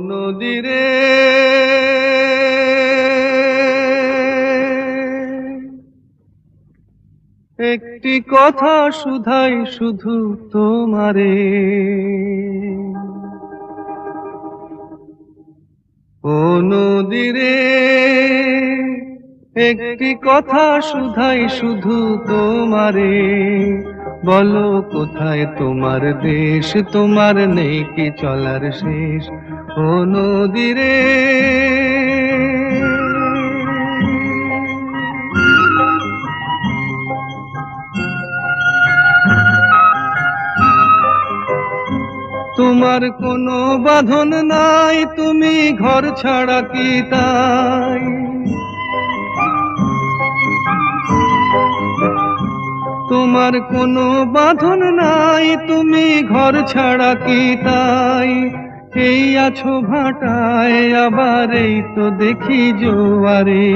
নদীরে একটি কথা শুধাই শুধু তোমারে, ও নদীরে একটি কথা শুধাই শুধু তোমারে। বলো কোথায় তোমার দেশ, তোমার নেই কি চলার শেষ। ও নদীরে তোমার কোনো বাঁধন নাই, তুমি ঘর ছাড়া কি তাই। তোমার কোনো বাঁধন নাই, তুমি ঘর ছাড়া কি তাই। এই আছো ভাটায়, আবার এই তো দেখি জোয়ারে।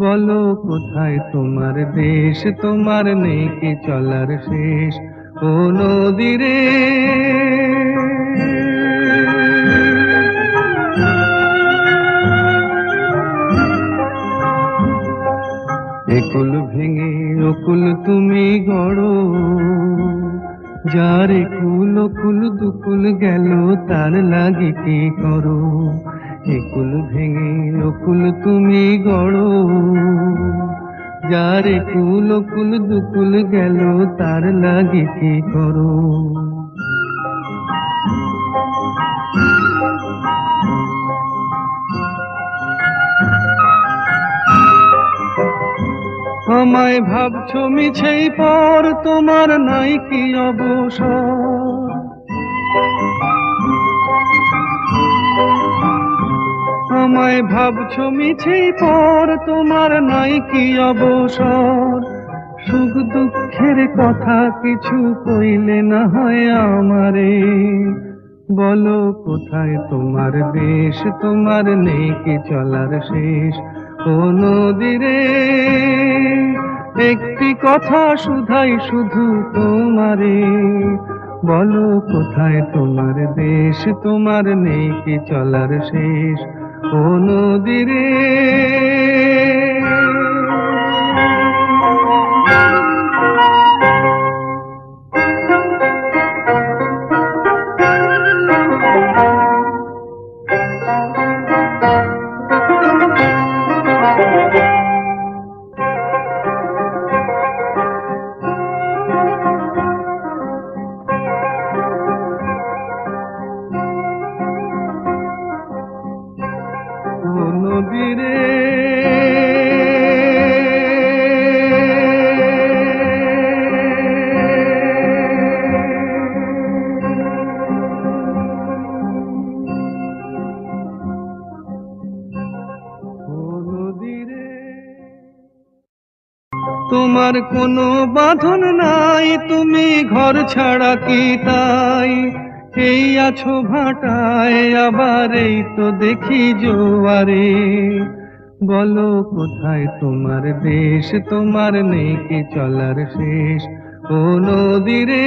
বলো কোথায় তোমার দেশ, তোমার নেই কি চলার শেষ। ও নদীরে একুল ভেঙে অকুল তুমি গড়ো, যার একুল অকুল দুকুল গেল তার লাগি কি করো। একুল ভেঙে অকুল তুমি গড়ো, যার একুল অকুল দুকুল গেল তার লাগি কি করো। আমায় ভাবছো মিছেই পর, তোমার নাই কি অবসর। আমায় ভাবছো মিছেই পর, তোমার নাই কি অবসর। সুখ দুঃখের কথা কিছু কইলে না হয় আমারে। বলো কোথায় তোমার দেশ, তোমার নেই কি চলার শেষ। ও নদীরে একটি কথা শুধাই শুধু তোমারে। বলো কোথায় তোমার দেশ, তোমার নেই কি চলার শেষ। ও নদীরে নদীরে তোমার কোনো বাঁধন নাই, তুমি ঘর ছাড়া কি তাই। এই আছো ভাটায়, আবার এই তো দেখি জোয়ারে। বলো কোথায় তোমার দেশ, তোমার নেই কি চলার শেষ। ও নদীরে